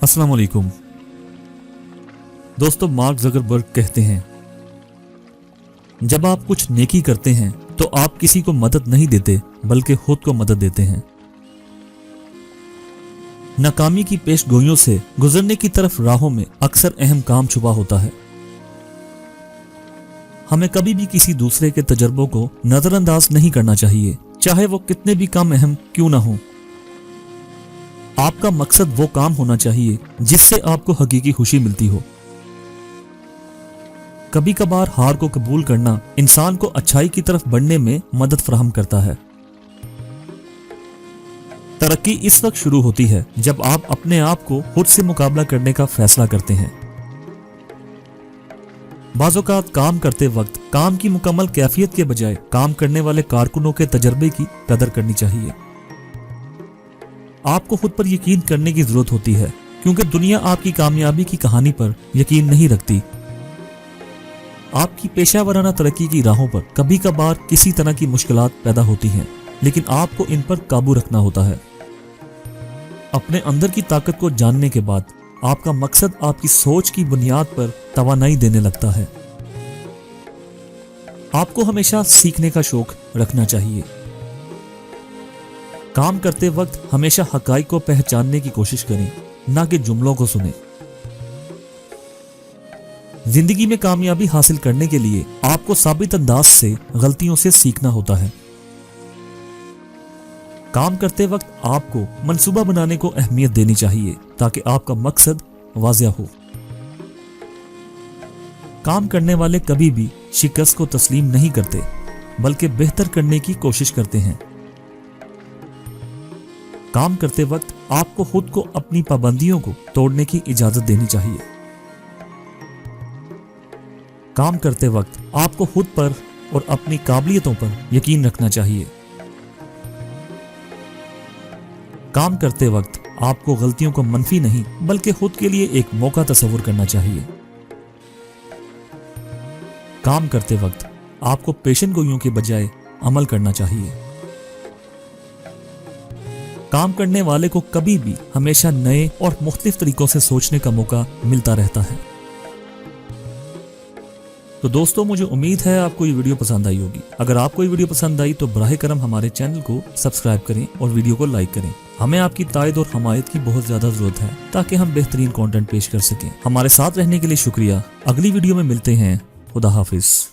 अस्सलाम वालेकुम दोस्तों, मार्क ज़करबर्ग कहते हैं, जब आप कुछ नेकी करते हैं तो आप किसी को मदद नहीं देते बल्कि खुद को मदद देते हैं। नाकामी की पेशगोइयों से गुजरने की तरफ राहों में अक्सर अहम काम छुपा होता है। हमें कभी भी किसी दूसरे के तजर्बों को नजरअंदाज नहीं करना चाहिए, चाहे वो कितने भी कम अहम क्यों ना हो। आपका मकसद वो काम होना चाहिए जिससे आपको हकीकी खुशी मिलती हो। कभी कभार हार को कबूल करना इंसान को अच्छाई की तरफ बढ़ने में मदद फराहम करता है। तरक्की इस वक्त शुरू होती है जब आप अपने आप को खुद से मुकाबला करने का फैसला करते हैं। बाज़-औक़ात काम करते वक्त काम की मुकम्मल कैफियत के बजाय काम करने वाले कारकुनों के तजर्बे की कदर करनी चाहिए। आपको खुद पर यकीन करने की जरूरत होती है, क्योंकि दुनिया आपकी कामयाबी की कहानी पर यकीन नहीं रखती। आपकी पेशा वराना तरक्की की राहों पर कभी कभार किसी तरह की मुश्किलात पैदा होती हैं, लेकिन आपको इन पर काबू रखना होता है। अपने अंदर की ताकत को जानने के बाद आपका मकसद आपकी सोच की बुनियाद पर तवानाई देने लगता है। आपको हमेशा सीखने का शौक रखना चाहिए। काम करते वक्त हमेशा हकाइक को पहचानने की कोशिश करें, ना कि जुमलों को सुने। जिंदगी में कामयाबी हासिल करने के लिए आपको साबित अंदाज से गलतियों से सीखना होता है। काम करते वक्त आपको मंसूबा बनाने को अहमियत देनी चाहिए ताकि आपका मकसद वाज़िह हो। काम करने वाले कभी भी शिकस्त को तस्लीम नहीं करते, बल्कि बेहतर करने की कोशिश करते हैं। काम करते वक्त आपको खुद को अपनी पाबंदियों को तोड़ने की इजाजत देनी चाहिए। काम करते वक्त आपको खुद पर और अपनी काबिलियतों पर यकीन रखना चाहिए। काम करते वक्त आपको गलतियों को मनफी नहीं बल्कि खुद के लिए एक मौका तस्वुर करना चाहिए। काम करते वक्त आपको पेशेनगोइयों के बजाय अमल करना चाहिए। काम करने वाले को कभी भी हमेशा नए और मुख्तलिफ तरीकों से सोचने का मौका मिलता रहता है। तो दोस्तों, मुझे उम्मीद है आपको ये वीडियो पसंद आई होगी। अगर आपको ये वीडियो पसंद आई तो बराह करम हमारे चैनल को सब्सक्राइब करें और वीडियो को लाइक करें। हमें आपकी तायद और हमायत की बहुत ज्यादा जरूरत है ताकि हम बेहतरीन कंटेंट पेश कर सकें। हमारे साथ रहने के लिए शुक्रिया। अगली वीडियो में मिलते हैं। खुदा हाफिज।